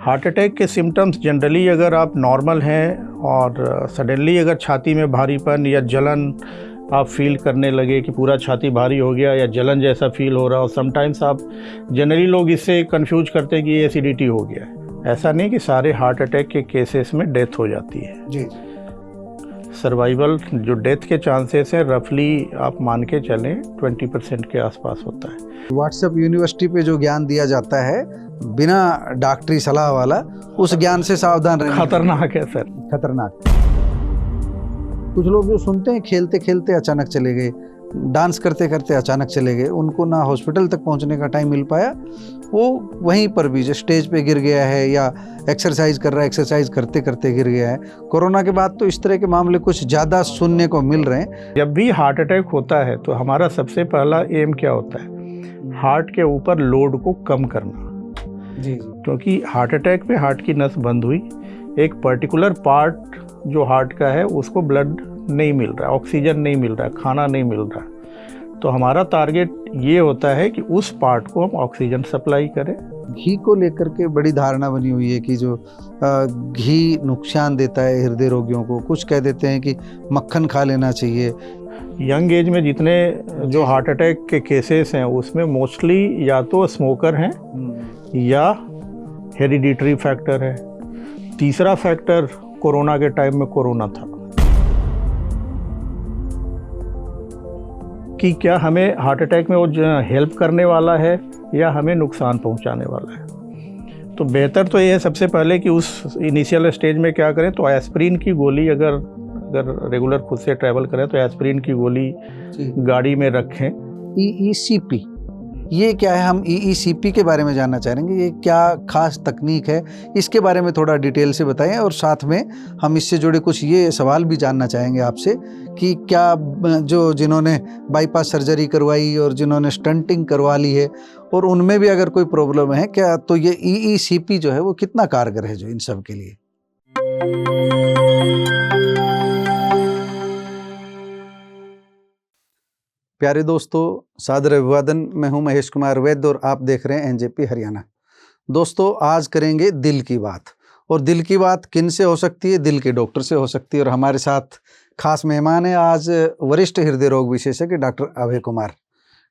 Heart attack के symptoms generally अगर आप नॉर्मल हैं और सडनली अगर छाती में भारीपन या जलन आप फील करने लगे कि पूरा छाती भारी हो गया या जलन जैसा फील हो रहा हो, समटाइम्स आप जनरली लोग इससे कंफ्यूज करते हैं कि ये एसिडिटी हो गया है। ऐसा नहीं कि सारे हार्ट अटैक के केसेस में डेथ हो जाती है जी। सर्वाइवल जो डेथ के चांसेस हैं रफली आप मान के चलें 20% के आसपास होता है। व्हाट्सएप यूनिवर्सिटी पे जो ज्ञान दिया जाता है बिना डॉक्टरी सलाह वाला, उस ज्ञान से सावधान रहना खतरनाक है सर, खतरनाक। कुछ लोग जो सुनते हैं खेलते खेलते अचानक चले गए, डांस करते करते अचानक चले गए, उनको ना हॉस्पिटल तक पहुंचने का टाइम मिल पाया, वो वहीं पर भी जो स्टेज पे गिर गया है या एक्सरसाइज कर रहा है, एक्सरसाइज करते करते गिर गया है। कोरोना के बाद तो इस तरह के मामले कुछ ज़्यादा सुनने को मिल रहे हैं। जब भी हार्ट अटैक होता है तो हमारा सबसे पहला एम क्या होता है, हार्ट के ऊपर लोड को कम करना। जी। क्योंकि हार्ट अटैक में हार्ट की नस बंद हुई, एक पर्टिकुलर पार्ट जो हार्ट का है उसको ब्लड नहीं मिल रहा है, ऑक्सीजन नहीं मिल रहा है, खाना नहीं मिल रहा है। तो हमारा टारगेट ये होता है कि उस पार्ट को हम ऑक्सीजन सप्लाई करें। घी को लेकर के बड़ी धारणा बनी हुई है कि जो घी नुकसान देता है हृदय रोगियों को। कुछ कह देते हैं कि मक्खन खा लेना चाहिए। यंग एज में जितने जो हार्ट अटैक के केसेस हैं उसमें मोस्टली या तो स्मोकर हैं या हेरिडिटरी फैक्टर है। तीसरा फैक्टर कोरोना के टाइम में कोरोना था कि क्या हमें हार्ट अटैक में वो हेल्प करने वाला है या हमें नुकसान पहुंचाने वाला है। तो बेहतर तो ये है सबसे पहले कि उस इनिशियल स्टेज में क्या करें, तो एस्प्रिन की गोली अगर रेगुलर खुद से ट्रैवल करें तो एस्प्रिन की गोली गाड़ी में रखें। EECP ये क्या है? हम EECP के बारे में जानना चाहेंगे। ये क्या खास तकनीक है, इसके बारे में थोड़ा डिटेल से बताएं। और साथ में हम इससे जुड़े कुछ ये सवाल भी जानना चाहेंगे आपसे कि क्या जो जिन्होंने बाईपास सर्जरी करवाई और जिन्होंने स्टंटिंग करवा ली है और उनमें भी अगर कोई प्रॉब्लम है क्या, तो ये EECP जो है वो कितना कारगर है जो इन सब के लिए? प्यारे दोस्तों, सादर अभिवादन। मैं हूं महेश कुमार वैद्य और आप देख रहे हैं NJP हरियाणा। दोस्तों, आज करेंगे दिल की बात। और दिल की बात किन से हो सकती है? दिल के डॉक्टर से हो सकती है। और हमारे साथ खास मेहमान है आज वरिष्ठ हृदय रोग विशेषज्ञ डॉक्टर अभय कुमार।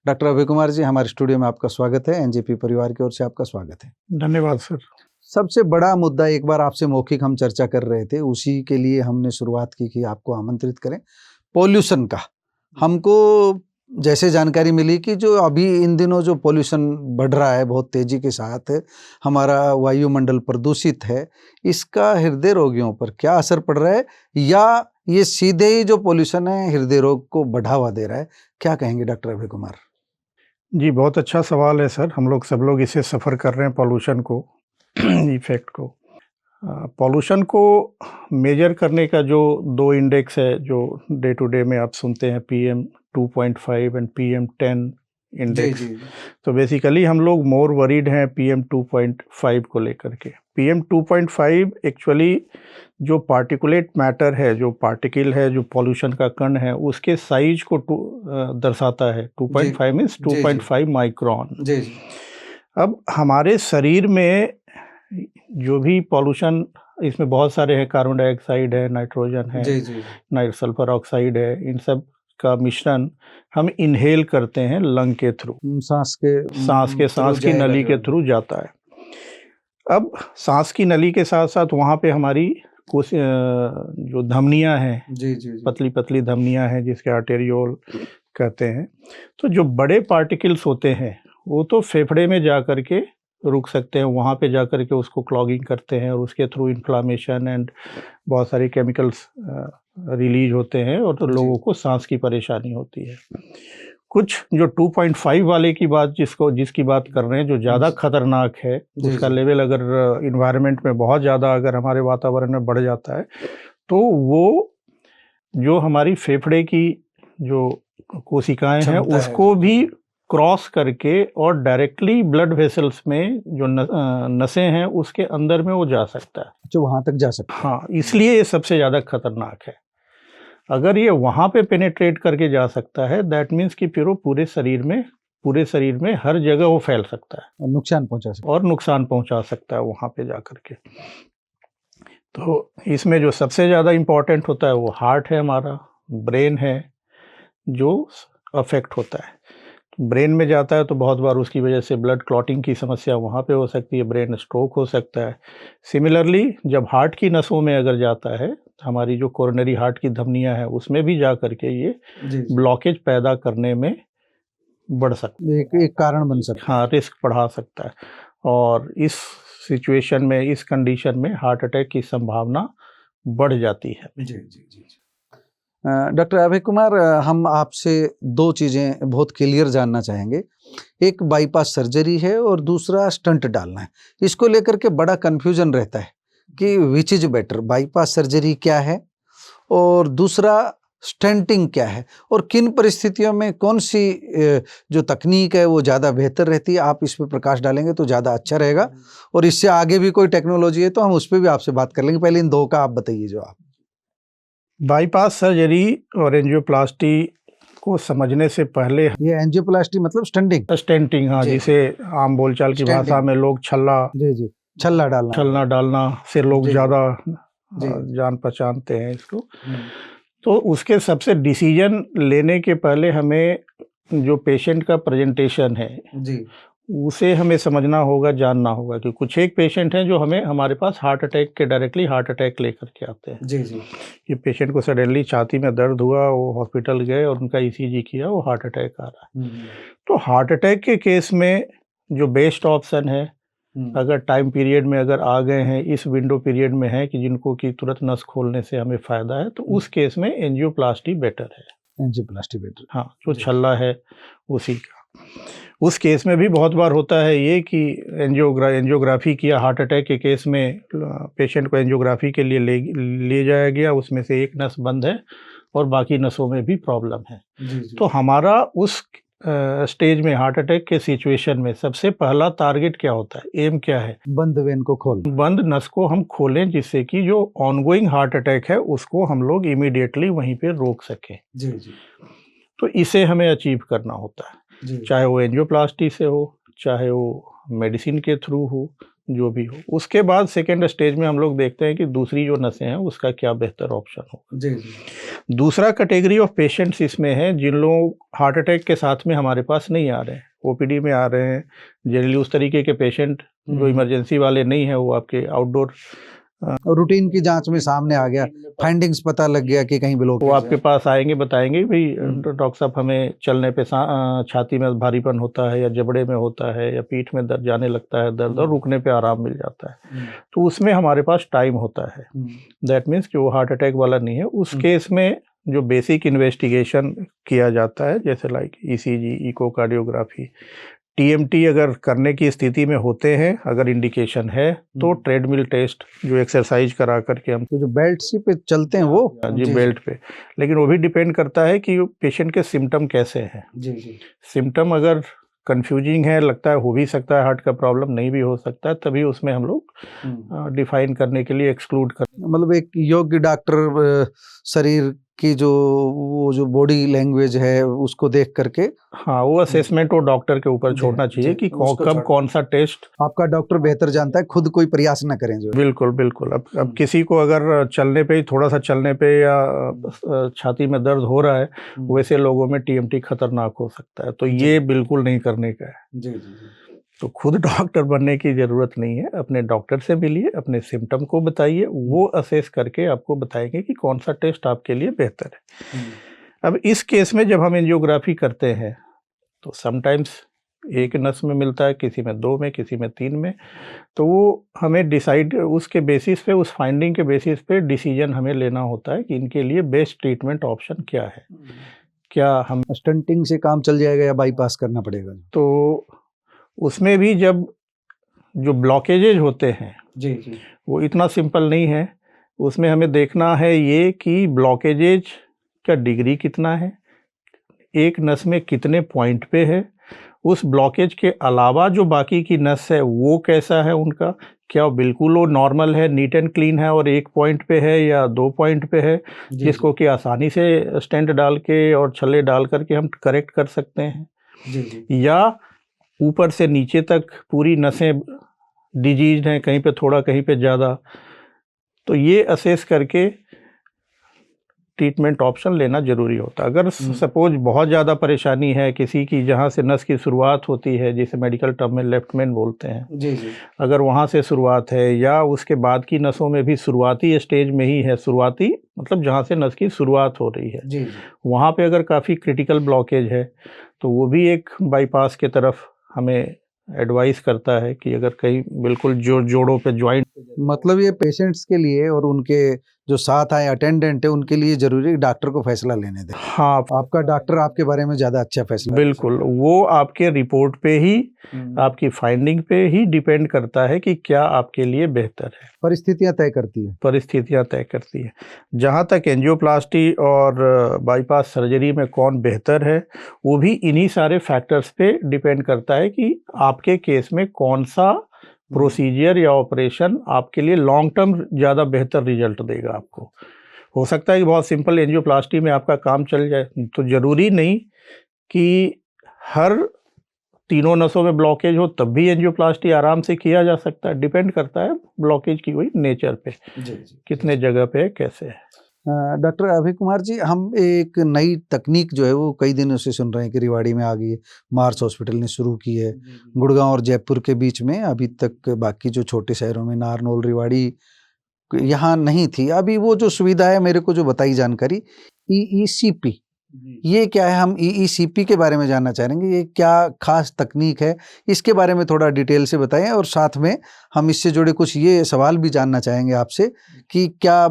डॉक्टर अभय कुमार जी, हमारे स्टूडियो में आपका स्वागत है। NJP परिवार की ओर से आपका स्वागत है। धन्यवाद सर। सबसे बड़ा मुद्दा एक बार आपसे मौखिक हम चर्चा कर रहे थे, उसी के लिए हमने शुरुआत की कि आपको आमंत्रित करें। पॉल्यूशन का हमको जैसे जानकारी मिली कि जो अभी इन दिनों जो पॉल्यूशन बढ़ रहा है बहुत तेजी के साथ, हमारा वायुमंडल प्रदूषित है, इसका हृदय रोगियों पर क्या असर पड़ रहा है या ये सीधे ही जो पॉल्यूशन है हृदय रोग को बढ़ावा दे रहा है? क्या कहेंगे डॉक्टर अभय कुमार? जी, बहुत अच्छा सवाल है सर। हम लोग सब लोग इसे सफ़र कर रहे हैं, पॉल्यूशन को इफेक्ट को। पॉल्यूशन को मेजर करने का जो 2 इंडेक्स है जो डे टू डे में आप सुनते हैं, PM2.5 एंड PM10 इंडेक्स। तो बेसिकली हम लोग मोर वरीड हैं PM2.5 को लेकर के। PM2.5 एक्चुअली जो पार्टिकुलेट मैटर है, जो पार्टिकल है, जो पॉल्यूशन का कण है, उसके साइज को दर्शाता है। 2.5 मीन्स 2.5 माइक्रोन। अब हमारे शरीर में जो भी पॉल्यूशन, इसमें बहुत सारे हैं, कार्बन डाइऑक्साइड है, नाइट्रोजन है, सल्फर ऑक्साइड है, इन सब का मिश्रण हम इनहेल करते हैं लंग के थ्रू, सांस की नली के थ्रू जाता है। अब सांस की नली के साथ साथ वहाँ पे हमारी कुछ जो धमनियाँ हैं, पतली पतली धमनियाँ हैं जिसके आर्टेरियोल कहते हैं। तो जो बड़े पार्टिकल्स होते हैं वो तो फेफड़े में जा कर के रुक सकते हैं, वहाँ पे जा कर के उसको क्लॉगिंग करते हैं और उसके थ्रू इन्फ्लामेशन एंड बहुत सारे केमिकल्स रिलीज होते हैं और तो लोगों को सांस की परेशानी होती है। कुछ जो 2.5 वाले की बात जिसकी बात कर रहे हैं, जो ज़्यादा खतरनाक है, उसका लेवल अगर इन्वायरमेंट में बहुत ज़्यादा अगर हमारे वातावरण में बढ़ जाता है तो वो जो हमारी फेफड़े की जो कोशिकाएं हैं उसको भी क्रॉस करके और डायरेक्टली ब्लड वेसल्स में जो नसें हैं उसके अंदर में वो जा सकता है, जो वहाँ तक जा सकता है। हाँ, इसलिए ये सबसे ज़्यादा खतरनाक है। अगर ये वहाँ पे पेनिट्रेट करके जा सकता है, दैट मीन्स कि फिर वो पूरे शरीर में पूरे शरीर में हर जगह वो फैल सकता है और नुकसान पहुंचा सकता और नुकसान पहुंचा सकता है वहाँ पे जाकर के। तो इसमें जो सबसे ज़्यादा इम्पोर्टेंट होता है वो हार्ट है, हमारा ब्रेन है जो अफेक्ट होता है। ब्रेन में जाता है तो बहुत बार उसकी वजह से ब्लड क्लॉटिंग की समस्या वहाँ पे हो सकती है, ब्रेन स्ट्रोक हो सकता है। सिमिलरली जब हार्ट की नसों में अगर जाता है, हमारी जो कोरोनरी हार्ट की धमनियाँ हैं उसमें भी जा कर के ये जी ब्लॉकेज पैदा करने में बढ़ सकता है, एक कारण बन सकता हाँ रिस्क बढ़ा सकता है। और इस सिचुएशन में, इस कंडीशन में हार्ट अटैक की संभावना बढ़ जाती है। जी जी जी। डॉक्टर अभय कुमार, हम आपसे दो चीज़ें बहुत क्लियर जानना चाहेंगे। एक बाईपास सर्जरी है और दूसरा स्टंट डालना है। इसको लेकर के बड़ा कन्फ्यूजन रहता है कि which is better, bypass surgery क्या है और दूसरा स्टेंटिंग क्या है, और किन परिस्थितियों में कौन सी जो तकनीक है वो ज़्यादा बेहतर रहती है। आप इस पर प्रकाश डालेंगे तो ज़्यादा अच्छा रहेगा, और इससे आगे भी कोई टेक्नोलॉजी है तो हम उस पर भी आपसे बात कर लेंगे। पहले इन दो का आप बताइए जो आप। बाईपास सर्जरी और एंजियोप्लास्टी को समझने से पहले, ये एंजियोप्लास्टी मतलब स्टंटिंग, स्टेंटिंग, हाँ, जी। जिसे आम बोलचाल की स्टेंटिंग। भाषा में लोग जी जी, छल्ला डालना से लोग जी, ज़्यादा जी। जान पहचानते हैं इसको। तो उसके सबसे डिसीजन लेने के पहले हमें जो पेशेंट का प्रेजेंटेशन है जी उसे हमें समझना होगा, जानना होगा कि कुछ एक पेशेंट हैं जो हमारे पास डायरेक्टली हार्ट अटैक लेकर के आते हैं। जी जी ये पेशेंट को सडनली छाती में दर्द हुआ, वो हॉस्पिटल गए और उनका ईसीजी किया, वो हार्ट अटैक आ रहा है। तो हार्ट अटैक के केस में जो बेस्ट ऑप्शन है, अगर टाइम पीरियड में अगर आ गए हैं, इस विंडो पीरियड में है कि जिनको कि तुरंत नस खोलने से हमें फ़ायदा है, तो उस केस में एंजियोप्लास्टी बेटर है। एंजियोप्लास्टी बेटर, हाँ, जो छल्ला है उसी का। उस केस में भी बहुत बार होता है ये कि एंजियोग्राफी किया हार्ट अटैक के केस में, पेशेंट को एंजियोग्राफी के लिए ले जाया गया, उसमें से एक नस बंद है और बाकी नसों में भी प्रॉब्लम है। जी। तो हमारा उस स्टेज में, हार्ट अटैक के सिचुएशन में, सबसे पहला टारगेट क्या होता है, एम क्या है? बंद वेन को खोल, बंद नस को हम खोलें जिससे कि जो ऑनगोइंग हार्ट अटैक है उसको हम लोग इमीडिएटली वहीं पे रोक सकें। जी जी। तो इसे हमें अचीव करना होता है, चाहे वो एंजियोप्लास्टी से हो, चाहे वो मेडिसिन के थ्रू हो, जो भी हो। उसके बाद सेकेंड स्टेज में हम लोग देखते हैं कि दूसरी जो नसें हैं उसका क्या बेहतर ऑप्शन होगा। जी जी। दूसरा कैटेगरी ऑफ पेशेंट्स इसमें है जिन लोग हार्ट अटैक के साथ में हमारे पास नहीं आ रहे हैं, ओपीडी में आ रहे हैं। जनरली उस तरीके के पेशेंट जो इमरजेंसी वाले नहीं है, वो आपके आउटडोर रूटीन की जांच में सामने आ गया, फाइंडिंग्स पता लग गया कि कहीं ब्लॉक, वो आपके पास आएंगे, बताएंगे भाई डॉक्टर साहब हमें चलने पे छाती में भारीपन होता है, या जबड़े में होता है, या पीठ में दर्द जाने लगता है, दर्द और रुकने पे आराम मिल जाता है। तो उसमें हमारे पास टाइम होता है। दैट मीन्स कि वो हार्ट अटैक वाला नहीं है। उस केस में जो बेसिक इन्वेस्टिगेशन किया जाता है, जैसे लाइक ईसीजी, इकोकार्डियोग्राफी, टीएमटी अगर करने की स्थिति में होते हैं, अगर इंडिकेशन है तो ट्रेडमिल टेस्ट, जो एक्सरसाइज करा करके हम, तो जो बेल्ट सी पे चलते हैं वो, जी बेल्ट पे। लेकिन वो भी डिपेंड करता है कि पेशेंट के सिम्टम कैसे हैं। जी जी। सिम्टम अगर कंफ्यूजिंग है, लगता है हो भी सकता है हार्ट का प्रॉब्लम, नहीं भी हो सकता है, तभी उसमें हम लोग डिफाइन करने के लिए एक्सक्लूड कर, मतलब एक योग्य डॉक्टर शरीर की वो जो बॉडी लैंग्वेज है उसको देख करके, हाँ, वो असेसमेंट वो डॉक्टर के ऊपर छोड़ना चाहिए कि कब कौन सा टेस्ट। आपका डॉक्टर बेहतर जानता है, खुद कोई प्रयास ना करें जो। बिल्कुल बिल्कुल। अब किसी को अगर चलने पे ही, थोड़ा सा चलने पे या छाती में दर्द हो रहा है, वैसे लोगों में टीएमटी खतरनाक हो सकता है, तो ये बिल्कुल नहीं करने का है। जी जी जी। तो खुद डॉक्टर बनने की ज़रूरत नहीं है, अपने डॉक्टर से मिलिए, अपने सिम्टम को बताइए, वो असेस करके आपको बताएंगे कि कौन सा टेस्ट आपके लिए बेहतर है। अब इस केस में जब हम एंजियोग्राफी करते हैं तो समटाइम्स एक नस में मिलता है, किसी में 2 में, किसी में 3 में। तो वो हमें डिसाइड, उसके बेसिस पे, उस फाइंडिंग के बेसिस पे डिसीजन हमें लेना होता है कि इनके लिए बेस्ट ट्रीटमेंट ऑप्शन क्या है। क्या हम स्टंटिंग से काम चल जाएगा या बाईपास करना पड़ेगा? तो उसमें भी जब जो ब्लॉकेजेज होते हैं, जी जी, वो इतना सिंपल नहीं है। उसमें हमें देखना है ये कि ब्लॉकेजेज का डिग्री कितना है, एक नस में कितने पॉइंट पे है, उस ब्लॉकेज के अलावा जो बाकी की नस है वो कैसा है उनका, क्या बिल्कुल वो नॉर्मल है, नीट एंड क्लीन है और 1 पॉइंट पे है या 2 पॉइंट पे है, जिसको कि आसानी से स्टेंट डाल के और छल्ले डाल करके हम करेक्ट कर सकते हैं। जी जी या ऊपर से नीचे तक पूरी नसें डिजीज हैं, कहीं पे थोड़ा कहीं पे ज़्यादा, तो ये असेस करके ट्रीटमेंट ऑप्शन लेना ज़रूरी होता है। अगर सपोज बहुत ज़्यादा परेशानी है किसी की, जहाँ से नस की शुरुआत होती है, जिसे मेडिकल टर्म में लेफ्ट मेन बोलते हैं, जी जी अगर वहाँ से शुरुआत है या उसके बाद की नसों में भी शुरुआती स्टेज में ही है, शुरुआती मतलब जहाँ से नस की शुरुआत हो रही है, जी वहाँ पे अगर काफ़ी क्रिटिकल ब्लॉकेज है तो वो भी एक बाईपास के तरफ हमें एडवाइस करता है कि अगर कहीं बिल्कुल जोड़ों पे ज्वाइंट, मतलब ये पेशेंट्स के लिए और उनके जो साथ आए अटेंडेंट है उनके लिए जरूरी है डॉक्टर को फैसला लेने दें। हाँ आपका डॉक्टर आपके बारे में ज़्यादा अच्छा फैसला ले बिल्कुल, सकता है। वो आपके रिपोर्ट पे ही, हम्म। आपकी फाइंडिंग पे ही डिपेंड करता है कि क्या आपके लिए बेहतर है। परिस्थितियां तय करती है। परिस्थितियां तय करती है। जहाँ तक एंजियोप्लास्टी और बाईपास सर्जरी में कौन बेहतर है, वो भी इन्हीं सारे फैक्टर्स पे डिपेंड करता है कि आपके केस में कौन सा प्रोसीजर या ऑपरेशन आपके लिए लॉन्ग टर्म ज़्यादा बेहतर रिजल्ट देगा आपको। हो सकता है कि बहुत सिंपल एंजियोप्लास्टी में आपका काम चल जाए, तो ज़रूरी नहीं कि हर तीनों नसों में ब्लॉकेज हो तब भी एंजियोप्लास्टी आराम से किया जा सकता है। डिपेंड करता है ब्लॉकेज की हुई नेचर पे, कितने जगह पे है, कैसे है। डॉक्टर अभय कुमार जी, हम एक नई तकनीक जो है वो कई दिनों से सुन रहे हैं कि रेवाड़ी में आ गई है, मार्स हॉस्पिटल ने शुरू की है। गुड़गांव और जयपुर के बीच में अभी तक बाकी जो छोटे शहरों में नारनौल रेवाड़ी यहाँ नहीं थी। अभी वो जो सुविधा है, मेरे को जो बताई जानकारी, EECP, ये क्या है? हम EECP के बारे में जानना चाहेंगे। ये क्या खास तकनीक है, इसके बारे में थोड़ा डिटेल से बताएं। और साथ में हम इससे जुड़े कुछ ये सवाल भी जानना चाहेंगे आपसे कि क्या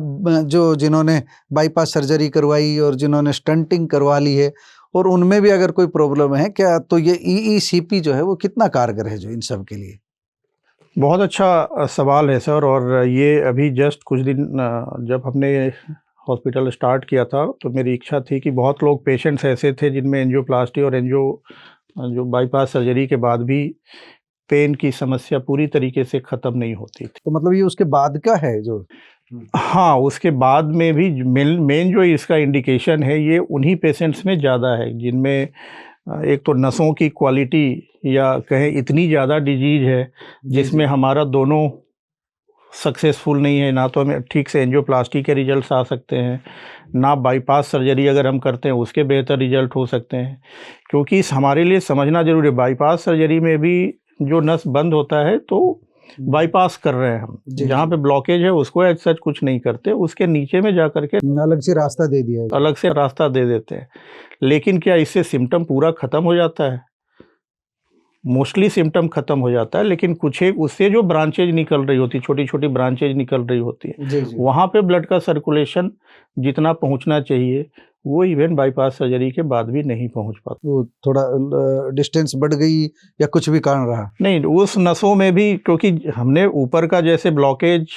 जो जिन्होंने बाईपास सर्जरी करवाई और जिन्होंने स्टंटिंग करवा ली है और उनमें भी अगर कोई प्रॉब्लम है क्या, तो ये EECP जो है वो कितना कारगर है जो इन सब के लिए? बहुत अच्छा सवाल है सर। और ये अभी जस्ट कुछ दिन जब हमने हॉस्पिटल स्टार्ट किया था तो मेरी इच्छा थी कि बहुत लोग पेशेंट्स ऐसे थे जिनमें एंजियोप्लास्टी और जो बाईपास सर्जरी के बाद भी पेन की समस्या पूरी तरीके से ख़त्म नहीं होती थी। तो मतलब ये उसके बाद का है जो? हाँ, उसके बाद में भी मेन जो इसका इंडिकेशन है ये उन्हीं पेशेंट्स में ज़्यादा है जिनमें एक तो नसों की क्वालिटी या कहें इतनी ज़्यादा डिजीज है जिसमें हमारा दोनों सक्सेसफुल नहीं है। ना तो हमें ठीक से एंजियोप्लास्टी के रिजल्ट्स आ सकते हैं, ना बाईपास सर्जरी अगर हम करते हैं उसके बेहतर रिजल्ट हो सकते हैं। क्योंकि इस हमारे लिए समझना जरूरी है, बाईपास सर्जरी में भी जो नस बंद होता है तो बाईपास कर रहे हैं हम, जहाँ पे ब्लॉकेज है उसको एज सच कुछ नहीं करते, उसके नीचे में जा करके अलग से रास्ता दे दिया है। अलग से रास्ता दे देते हैं। लेकिन क्या इससे सिम्टम पूरा ख़त्म हो जाता है? मोस्टली सिम्टम ख़त्म हो जाता है, लेकिन कुछ एक उससे जो ब्रांचेज निकल रही होती, छोटी छोटी ब्रांचेज निकल रही होती है, वहाँ पे ब्लड का सर्कुलेशन जितना पहुँचना चाहिए वो इवन बाईपास सर्जरी के बाद भी नहीं पहुँच पाता। वो थोड़ा डिस्टेंस बढ़ गई या कुछ भी कारण रहा? नहीं, उस नसों में भी, क्योंकि हमने ऊपर का जैसे ब्लॉकेज,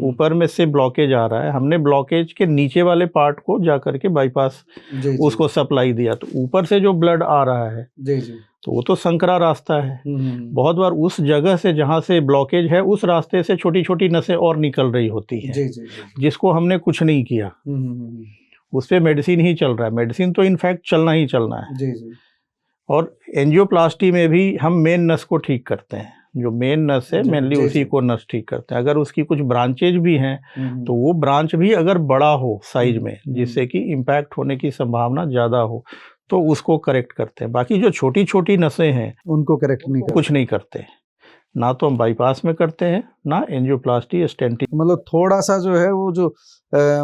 ऊपर में से ब्लॉकेज आ रहा है, हमने ब्लॉकेज के नीचे वाले पार्ट को जा करके बाईपास उसको सप्लाई दिया, तो ऊपर से जो ब्लड आ रहा है तो वो तो संकरा रास्ता है। बहुत बार उस जगह से जहाँ से ब्लॉकेज है उस रास्ते से छोटी छोटी नसें और निकल रही होती हैं, जिसको हमने कुछ नहीं किया, उस पर मेडिसिन ही चल रहा है। मेडिसिन तो इनफैक्ट चलना ही चलना है। और एंजियोप्लास्टी में भी हम मेन नस को ठीक करते हैं, जो मेन नस है मेनली उसी को नस ठीक करते हैं। अगर उसकी कुछ ब्रांचेज भी हैं तो वो ब्रांच भी अगर बड़ा हो साइज में, जिससे कि इम्पैक्ट होने की संभावना ज़्यादा हो, तो उसको करेक्ट करते हैं। बाकी जो छोटी छोटी नसें हैं उनको करेक्ट नहीं कुछ नहीं करते, ना तो हम बाईपास में करते हैं ना एंजियोप्लास्टी स्टेंटिंग। मतलब थोड़ा सा जो है वो जो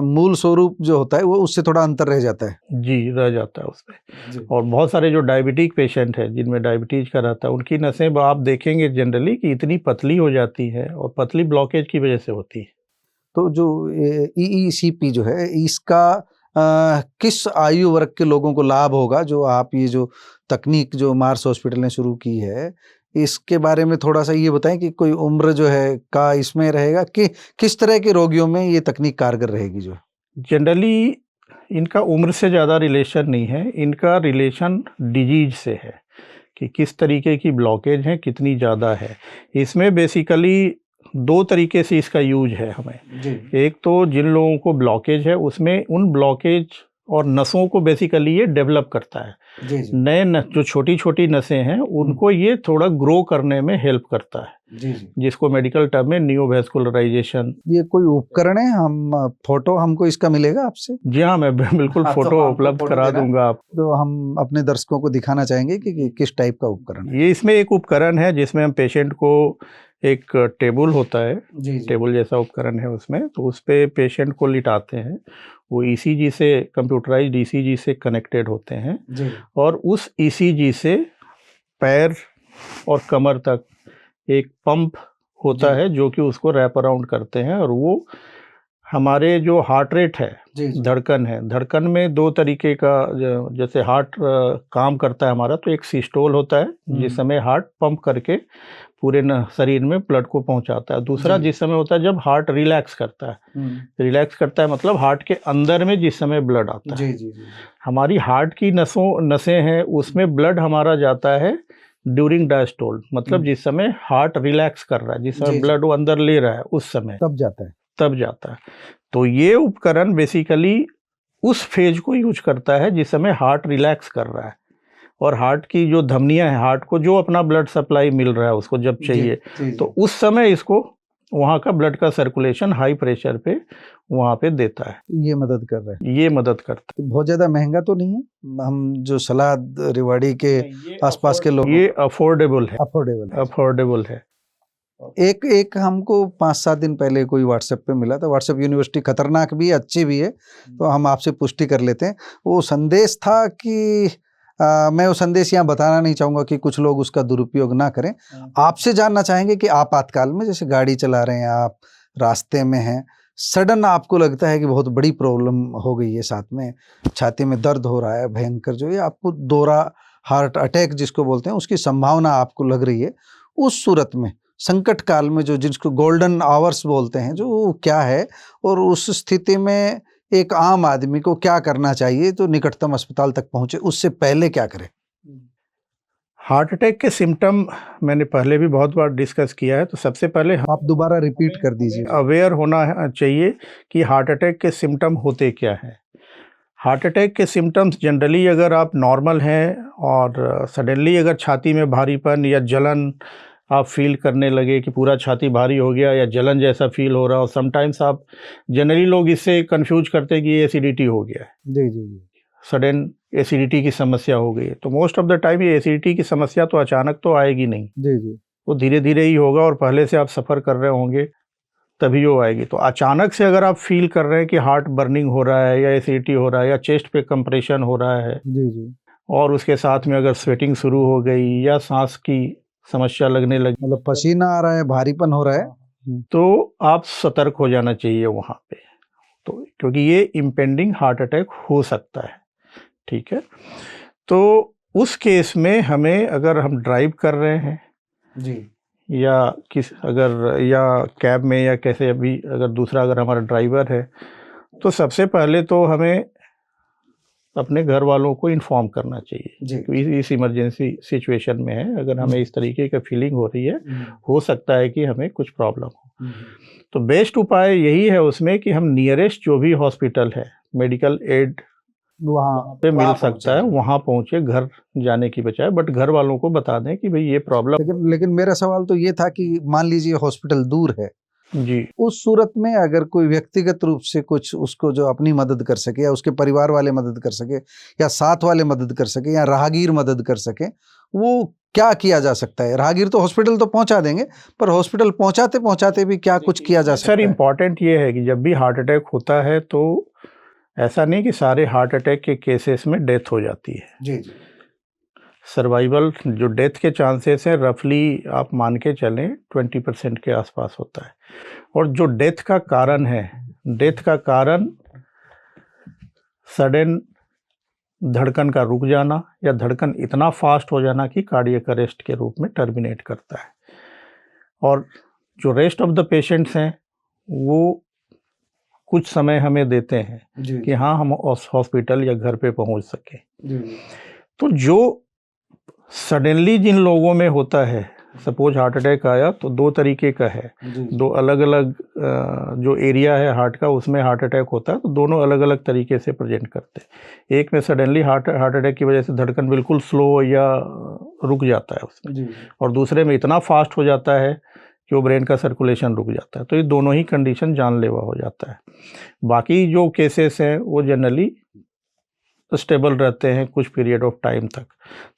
मूल स्वरूप जो होता है वो उससे थोड़ा अंतर रह जाता है। जी, रह जाता है उसमें। और बहुत सारे जो डायबिटिक पेशेंट हैं जिनमें डायबिटीज का रहता है, उनकी नसें आप देखेंगे जनरली कि इतनी पतली हो जाती है और पतली ब्लॉकेज की वजह से होती है। तो जो EECP जो है इसका किस आयु वर्ग के लोगों को लाभ होगा? जो आप ये जो तकनीक जो मार्स हॉस्पिटल ने शुरू की है, इसके बारे में थोड़ा सा ये बताएं कि कोई उम्र जो है का इसमें रहेगा कि किस तरह के रोगियों में ये तकनीक कारगर रहेगी? जो जनरली इनका उम्र से ज़्यादा रिलेशन नहीं है, इनका रिलेशन डिजीज से है कि किस तरीके की ब्लॉकेज है, कितनी ज़्यादा है। इसमें बेसिकली दो तरीके से इसका यूज है हमें। एक तो जिन लोगों को ब्लॉकेज है उसमें उन ब्लॉकेज और नसों को बेसिकली ये डेवलप करता है। जी जी जो छोटी छोटी नसें हैं उनको ये थोड़ा ग्रो करने में हेल्प करता है, जी जी। जिसको मेडिकल टर्म में नियोवैस्कुलराइजेशन। ये कोई उपकरण है, हम फोटो हमको इसका मिलेगा आपसे? जी हाँ, मैं बिल्कुल हाँ, तो फोटो हमको उपलब्ध फोटो करा देना। दूंगा आप। तो हम अपने दर्शकों को दिखाना चाहेंगे कि किस टाइप का उपकरण है। ये इसमें एक उपकरण है जिसमें हम पेशेंट को, एक टेबल होता है, जी जी टेबल जैसा उपकरण है उसमें, तो उस पे पेशेंट को लिटाते हैं। वो ईसीजी से, कंप्यूटराइज्ड ईसीजी से कनेक्टेड होते हैं जी और उस ईसीजी से पैर और कमर तक एक पंप होता जी है जो कि उसको रैप अराउंड करते हैं, और वो हमारे जो हार्ट रेट है, जी जी धड़कन है, धड़कन में दो तरीके का, जैसे हार्ट काम करता है हमारा, तो एक सिस्टोल होता है जिस समय हार्ट पंप करके पूरे शरीर में ब्लड को पहुंचाता है। दूसरा जी। जिस समय होता है जब हार्ट रिलैक्स करता है। रिलैक्स करता है मतलब हार्ट के अंदर में जिस समय ब्लड आता है। जी जी जी हमारी हार्ट की नसें हैं, उसमें ब्लड हमारा जाता है ड्यूरिंग डायस्टोल, मतलब जिस समय हार्ट रिलैक्स कर रहा है, जिस जी, समय जी। ब्लड वो अंदर ले रहा है, उस समय तब जाता है। तब जाता है। तो ये उपकरण बेसिकली उस फेज को यूज करता है जिस समय हार्ट रिलैक्स कर रहा है, और हार्ट की जो धमनियां हैं, हार्ट को जो अपना ब्लड सप्लाई मिल रहा है उसको जब चाहिए, जी तो उस समय इसको वहाँ का ब्लड का सर्कुलेशन हाई प्रेशर पे वहाँ पे देता है। ये मदद कर रहा है। ये मदद करता तो बहुत ज्यादा महंगा तो नहीं है? हम जो सलाद रेवाड़ी के है, आसपास के लोग, ये अफोर्डेबल है, अफोर्डेबल है। अफोर्डेबल है। एक हमको 5-7 दिन पहले कोई व्हाट्सएप पे मिला था। व्हाट्सएप यूनिवर्सिटी खतरनाक भी है, अच्छी भी है, तो हम आपसे पुष्टि कर लेते हैं। वो संदेश था कि मैं वो संदेश यहाँ बताना नहीं चाहूँगा कि कुछ लोग उसका दुरुपयोग ना करें। आपसे जानना चाहेंगे कि आपातकाल में, जैसे गाड़ी चला रहे हैं आप, रास्ते में हैं, सडन आपको लगता है कि बहुत बड़ी प्रॉब्लम हो गई है, साथ में छाती में दर्द हो रहा है भयंकर, जो ये आपको दोहरा हार्ट अटैक जिसको बोलते हैं, उसकी संभावना आपको लग रही है, उस सूरत में संकट काल में, जो जिसको गोल्डन आवर्स बोलते हैं, जो वो क्या है, और उस स्थिति में एक आम आदमी को क्या करना चाहिए तो निकटतम अस्पताल तक पहुंचे, उससे पहले क्या करें? हार्ट अटैक के सिम्टम मैंने पहले भी बहुत बार डिस्कस किया है, तो सबसे पहले आप दोबारा रिपीट कर दीजिए। अवेयर होना चाहिए कि हार्ट अटैक के सिम्टम होते क्या हैं। हार्ट अटैक के सिम्टम्स जनरली, अगर आप नॉर्मल हैं और सडनली अगर छाती में भारीपन या जलन आप फील करने लगे कि पूरा छाती भारी हो गया या जलन जैसा फील हो रहा हो, समटाइम्स आप, जनरली लोग इससे कंफ्यूज करते हैं कि ये एसिडिटी हो गया है, जी जी जी सडन एसिडिटी की समस्या हो गई है। तो मोस्ट ऑफ द टाइम ये एसिडिटी की समस्या तो अचानक तो आएगी नहीं, जी जी वो धीरे धीरे ही होगा, और पहले से आप सफ़र कर रहे होंगे तभी वो आएगी। तो अचानक से अगर आप फील कर रहे हैं कि हार्ट बर्निंग हो रहा है या एसिडिटी हो रहा है या चेस्ट पे कंप्रेशन हो रहा है, जी जी, और उसके साथ में अगर स्वेटिंग शुरू हो गई या सांस की समस्या लगने लगी, मतलब पसीना आ रहा है, भारीपन हो रहा है, तो आप सतर्क हो जाना चाहिए वहाँ पे। तो क्योंकि ये इम्पेंडिंग हार्ट अटैक हो सकता है, ठीक है। तो उस केस में हमें, अगर हम ड्राइव कर रहे हैं जी या या कैब में या कैसे, अभी अगर दूसरा अगर हमारा ड्राइवर है, तो सबसे पहले तो हमें अपने घर वालों को इन्फॉर्म करना चाहिए जी कि इस इमरजेंसी सिचुएशन में है, अगर हमें इस तरीके का फीलिंग हो रही है, हो सकता है कि हमें कुछ प्रॉब्लम हो। तो बेस्ट उपाय यही है उसमें कि हम नियरेस्ट जो भी हॉस्पिटल है, मेडिकल एड वहाँ पे मिल सकता है, वहाँ पहुँचे, घर जाने की बजाय, बट घर वालों को बता दें कि भाई ये प्रॉब्लम। लेकिन मेरा सवाल तो ये था कि मान लीजिए हॉस्पिटल दूर है, जी, उस सूरत में अगर कोई व्यक्तिगत रूप से कुछ उसको जो अपनी मदद कर सके, या उसके परिवार वाले मदद कर सके, या साथ वाले मदद कर सके, या राहगीर मदद कर सके, वो क्या किया जा सकता है? राहगीर तो हॉस्पिटल तो पहुंचा देंगे, पर हॉस्पिटल पहुंचाते पहुंचाते भी क्या कुछ किया जा सकता सर, है? इम्पॉर्टेंट ये है कि जब भी हार्ट अटैक होता है तो ऐसा नहीं कि सारे हार्ट अटैक के केसेस में डेथ हो जाती है। जी जी सर्वाइवल, जो डेथ के चांसेस हैं, रफली आप मान के चलें 20% के आसपास होता है। और जो डेथ का कारण है, डेथ का कारण सडन धड़कन का रुक जाना या धड़कन इतना फास्ट हो जाना कि कार्डियक अरेस्ट के रूप में टर्मिनेट करता है। और जो रेस्ट ऑफ द पेशेंट्स हैं वो कुछ समय हमें देते हैं कि हाँ, हम हॉस्पिटल या घर पे पहुंच सकें। तो जो सडनली जिन लोगों में होता है, सपोज हार्ट अटैक आया तो दो तरीके का है, दो अलग अलग जो एरिया है हार्ट का उसमें हार्ट अटैक होता है, तो दोनों अलग अलग तरीके से प्रेजेंट करते हैं। एक में सडनली हार्ट अटैक की वजह से धड़कन बिल्कुल स्लो या रुक जाता है उसमें, और दूसरे में इतना फास्ट हो जाता है कि वो ब्रेन का सर्कुलेशन रुक जाता है। तो ये दोनों ही कंडीशन जानलेवा हो जाता है। बाकी जो केसेस हैं वो जनरली स्टेबल रहते हैं कुछ पीरियड ऑफ टाइम तक,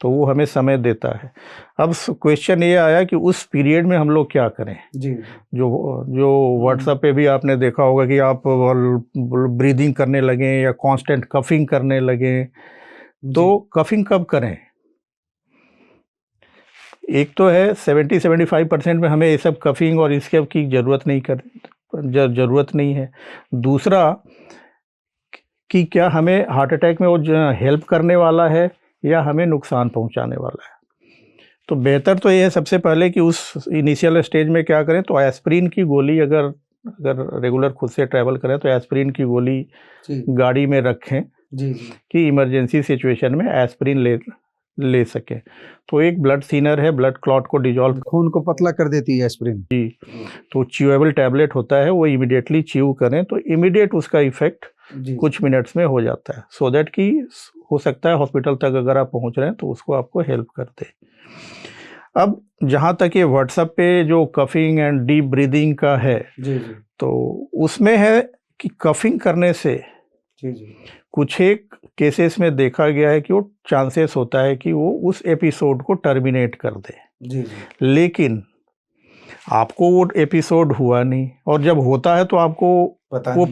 तो वो हमें समय देता है। अब क्वेश्चन ये आया कि उस पीरियड में हम लोग क्या करें। जी। जो व्हाट्सएप पे भी आपने देखा होगा कि आप ब्रीदिंग करने लगे या कांस्टेंट कफिंग करने लगे, तो कफिंग कब करें? एक तो है 70-75% में हमें ये सब कफिंग और इसके की ज़रूरत नहीं है। दूसरा कि क्या हमें हार्ट अटैक में वो हेल्प करने वाला है या हमें नुकसान पहुंचाने वाला है। तो बेहतर तो ये है सबसे पहले कि उस इनिशियल स्टेज में क्या करें, तो एस्पिरिन की गोली अगर रेगुलर खुद से ट्रैवल करें तो एस्पिरिन की गोली गाड़ी में रखें कि इमरजेंसी सिचुएशन में एस्पिरिन ले सकें। तो एक ब्लड थिनर है, ब्लड क्लॉट को डिजॉल्व, खून को पतला कर देती है एस्पिरिन। जी, तो च्यूएबल टैबलेट होता है, वो इमीडिएटली च्यू करें तो इमीडिएट उसका इफेक्ट कुछ मिनट्स में हो जाता है, सो दैट कि हो सकता है हॉस्पिटल तक अगर आप पहुंच रहे हैं तो उसको आपको हेल्प कर दे। अब जहां तक ये व्हाट्सएप पे जो कफिंग एंड डीप ब्रीदिंग का है, तो उसमें है कि कफिंग करने से कुछ एक केसेस में देखा गया है कि वो चांसेस होता है कि वो उस एपिसोड को टर्मिनेट कर दे। लेकिन आपको वो एपिसोड हुआ नहीं, और जब होता है तो आपको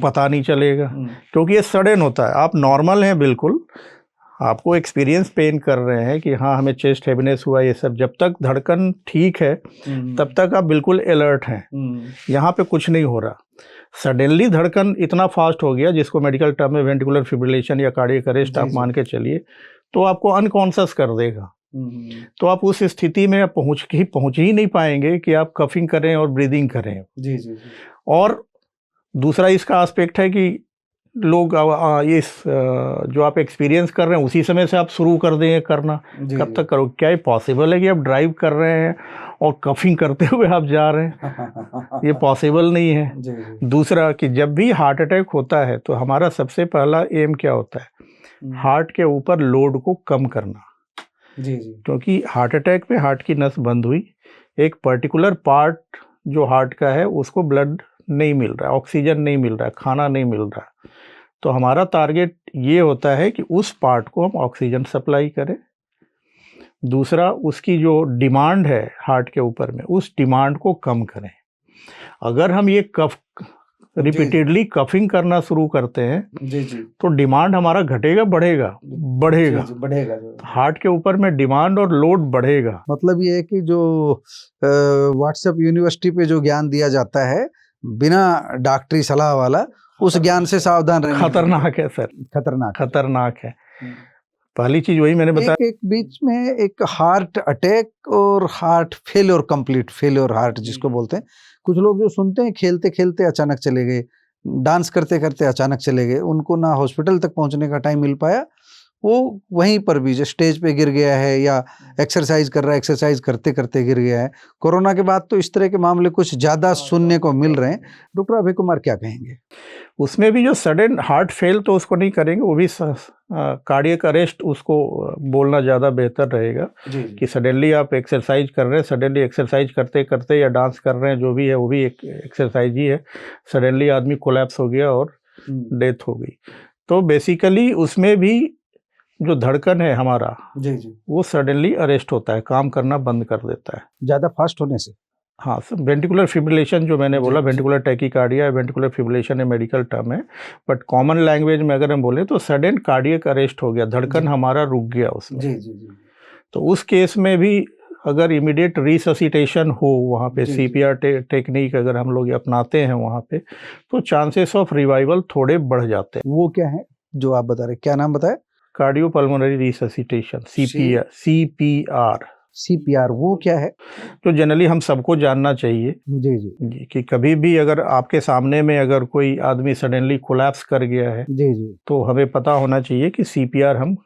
पता नहीं चलेगा, क्योंकि ये सडन होता है। आप नॉर्मल हैं बिल्कुल, आपको एक्सपीरियंस पेन कर रहे हैं कि हाँ हमें चेस्ट हेवीनेस हुआ, ये सब जब तक धड़कन ठीक है तब तक आप बिल्कुल अलर्ट हैं, यहाँ पे कुछ नहीं हो रहा। सडनली धड़कन इतना फास्ट हो गया, जिसको मेडिकल टर्म में वेंटिकुलर फिब्रिलेशन या कार्डियक अरेस्ट आप मान के चलिए, तो आपको अनकॉन्शियस कर देगा। तो आप उस स्थिति में पहुंच ही नहीं पाएंगे कि आप कफिंग करें और ब्रीदिंग करें। और दूसरा इसका एस्पेक्ट है कि लोग ये जो आप एक्सपीरियंस कर रहे हैं उसी समय से आप शुरू कर दें करना, कब तक करो? क्या ये पॉसिबल है कि आप ड्राइव कर रहे हैं और कफिंग करते हुए आप जा रहे हैं? ये पॉसिबल नहीं है। दूसरा कि जब भी हार्ट अटैक होता है तो हमारा सबसे पहला एम क्या होता है? हार्ट के ऊपर लोड को कम करना। क्योंकि हार्ट अटैक में हार्ट की नस बंद हुई, एक पर्टिकुलर पार्ट जो हार्ट का है उसको ब्लड नहीं मिल रहा है, ऑक्सीजन नहीं मिल रहा है, खाना नहीं मिल रहा है। तो हमारा टारगेट ये होता है कि उस पार्ट को हम ऑक्सीजन सप्लाई करें। दूसरा, उसकी जो डिमांड है हार्ट के ऊपर में, उस डिमांड को कम करें। अगर हम ये रिपीटेडली कफिंग करना शुरू करते हैं तो डिमांड हमारा घटेगा बढ़ेगा। हार्ट के ऊपर में डिमांड और लोड बढ़ेगा। मतलब ये है कि जो व्हाट्सएप यूनिवर्सिटी पे जो ज्ञान दिया जाता है बिना डॉक्टरी सलाह वाला, उस ज्ञान से सावधान रहना खतरनाक है सर, खतरनाक है। पहली चीज वही मैंने बताया। एक बीच में एक हार्ट अटैक और heart failure, complete failure heart जिसको बोलते हैं, कुछ लोग जो सुनते हैं खेलते खेलते अचानक चले गए, डांस करते करते अचानक चले गए, उनको ना हॉस्पिटल तक पहुंचने का टाइम मिल पाया, वो वहीं पर भी जो स्टेज पे गिर गया है या एक्सरसाइज कर रहा है, एक्सरसाइज करते करते गिर गया है। कोरोना के बाद तो इस तरह के मामले कुछ ज़्यादा सुनने को मिल रहे हैं। डॉक्टर अभय कुमार क्या कहेंगे? उसमें भी जो सडन हार्ट फेल तो उसको नहीं करेंगे, वो भी कार्डियक अरेस्ट उसको बोलना ज़्यादा बेहतर रहेगा कि सडनली आप एक्सरसाइज कर रहे हैं, सडनली एक्सरसाइज करते करते या डांस कर रहे हैं, जो भी है वो भी एक एक्सरसाइज ही है, सडनली आदमी कोलैप्स हो गया और डेथ हो गई। तो बेसिकली उसमें भी जो धड़कन है हमारा वो सडनली अरेस्ट होता है, काम करना बंद कर देता है ज़्यादा फास्ट होने से। हाँ सर, वेंटिकुलर फिब्रिलेशन जो मैंने बोला, वेंटिकुलर टैकीकार्डिया, वेंटिकुलर फिब्रिलेशन है मेडिकल टर्म है, बट कॉमन लैंग्वेज में अगर हम बोले तो सडन कार्डियक अरेस्ट हो गया, धड़कन हमारा रुक गया उसमें। तो उस केस में भी अगर इमीडिएट रिससिटेशन हो वहाँ पे, CPR टेक्निक अगर हम लोग अपनाते हैं वहाँ पे, तो चांसेस ऑफ रिवाइवल थोड़े बढ़ जाते हैं। वो क्या है जो आप बता रहे, क्या नाम बताए? Cardiopulmonary resuscitation, CPR। वो क्या है? तो जनरली हम सबको जानना चाहिए जी कि कभी भी अगर आपके सामने में अगर कोई आदमी सडनली कोलैप्स कर गया है तो हमें पता होना चाहिए कि CPR हम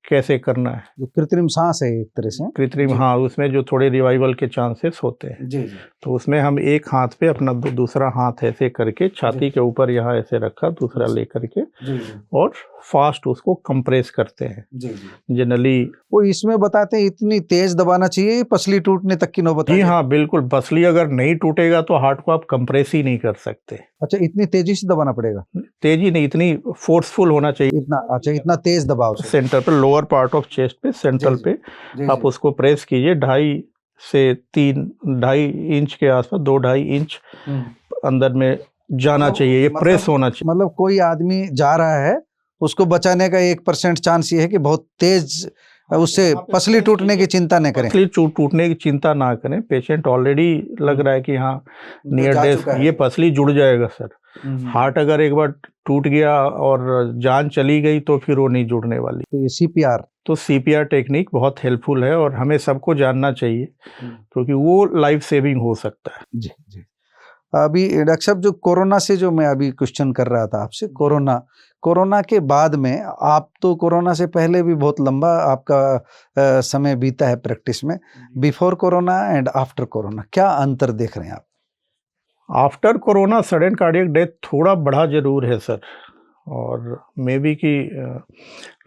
कैसे करना है। जो कृत्रिम सांस है एक तरह से। कृत्रिम, हाँ, उसमें जो थोड़े रिवाइवल के चांसेस होते हैं। जी जी। तो उसमें हम एक हाथ पे अपना दूसरा हाथ ऐसे करके छाती के ऊपर यहाँ ऐसे रखा, दूसरा ले करके और फास्ट उसको कंप्रेस करते हैं। जनरली वो इसमें बताते हैं इतनी तेज दबाना चाहिए पसली टूटने तक की नौबत आ जी जाए। हाँ, बिल्कुल। पसली अगर नहीं टूटेगा तो हार्ट को आप कंप्रेस ही नहीं कर सकते। अच्छा, इतनी तेजी से दबाना पड़ेगा? तेजी नहीं, इतनी फोर्सफुल होना चाहिए। इतना, अच्छा, इतना तेज दबाव से। सेंटर पे, लोअर पार्ट ऑफ चेस्ट पे, सेंट्रल पे आप उसको प्रेस कीजिए। 2.5 से 3, 2.5 इंच के आसपास, 2-2.5 इंच अंदर में जाना चाहिए, ये प्रेस होना चाहिए। मतलब कोई आदमी जा रहा है, उसको बचाने का 1% चांस ये है कि बहुत तेज उससे पसली टूटने की चिंता न करें। पसली टूटने की चिंता ना करें। पेशेंट ऑलरेडी लग रहा है कि हाँ नियर डेथ, ये पसली जुड़ जाएगा सर। हार्ट अगर एक बार टूट गया और जान चली गई तो फिर वो नहीं जुड़ने वाली। तो ये सीपीआर, तो सीपीआर टेक्निक बहुत हेल्पफुल है और हमें सबको जानना चाहिए क्योंकि वो लाइफ सेविंग हो सकता है। जी जी। अभी डॉक्टर साहब, जो कोरोना से जो मैं अभी क्वेश्चन कर रहा था आपसे, कोरोना के बाद में, आप तो कोरोना से पहले भी बहुत लंबा आपका समय बीता है प्रैक्टिस में, before corona and after corona, क्या अंतर देख रहे हैं आप? After corona sudden cardiac death थोड़ा बढ़ा जरूर है सर, और मे बी कि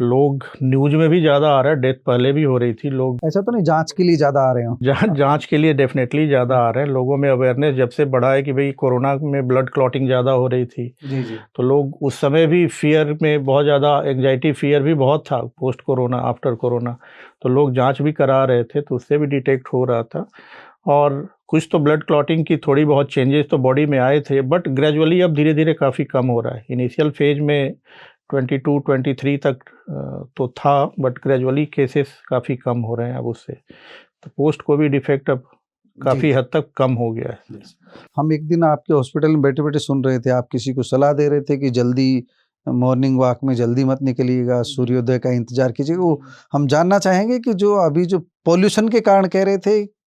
लोग न्यूज में भी ज़्यादा आ रहा है। डेथ पहले भी हो रही थी। लोग ऐसा तो नहीं जांच के लिए ज़्यादा आ रहे हो? जांच के लिए डेफिनेटली ज़्यादा आ रहे हैं। लोगों में अवेयरनेस जब से बढ़ा है कि भाई कोरोना में ब्लड क्लॉटिंग ज़्यादा हो रही थी, तो लोग उस समय भी फियर में, बहुत ज़्यादा एंग्जाइटी, फियर भी बहुत था पोस्ट कोरोना, आफ्टर कोरोना। तो लोग जाँच भी करा रहे थे, तो उससे भी डिटेक्ट हो रहा था। और कुछ तो ब्लड क्लॉटिंग की थोड़ी बहुत चेंजेस तो बॉडी में आए थे, बट ग्रेजुअली अब धीरे धीरे काफ़ी कम हो रहा है। इनिशियल फेज में 22-23 तक तो था, बट ग्रेजुअली केसेस काफ़ी कम हो रहे हैं अब उससे। तो पोस्ट कोविड इफेक्ट अब काफ़ी हद तक कम हो गया है। हम एक दिन आपके हॉस्पिटल में बैठे बैठे सुन रहे थे, आप किसी को सलाह दे रहे थे कि जल्दी मॉर्निंग वॉक में जल्दी मत निकलिएगा, सूर्योदय का इंतजार कीजिएगा। वो हम जानना चाहेंगे कि जो अभी जो पॉल्यूशन के कारण कह रहे थे,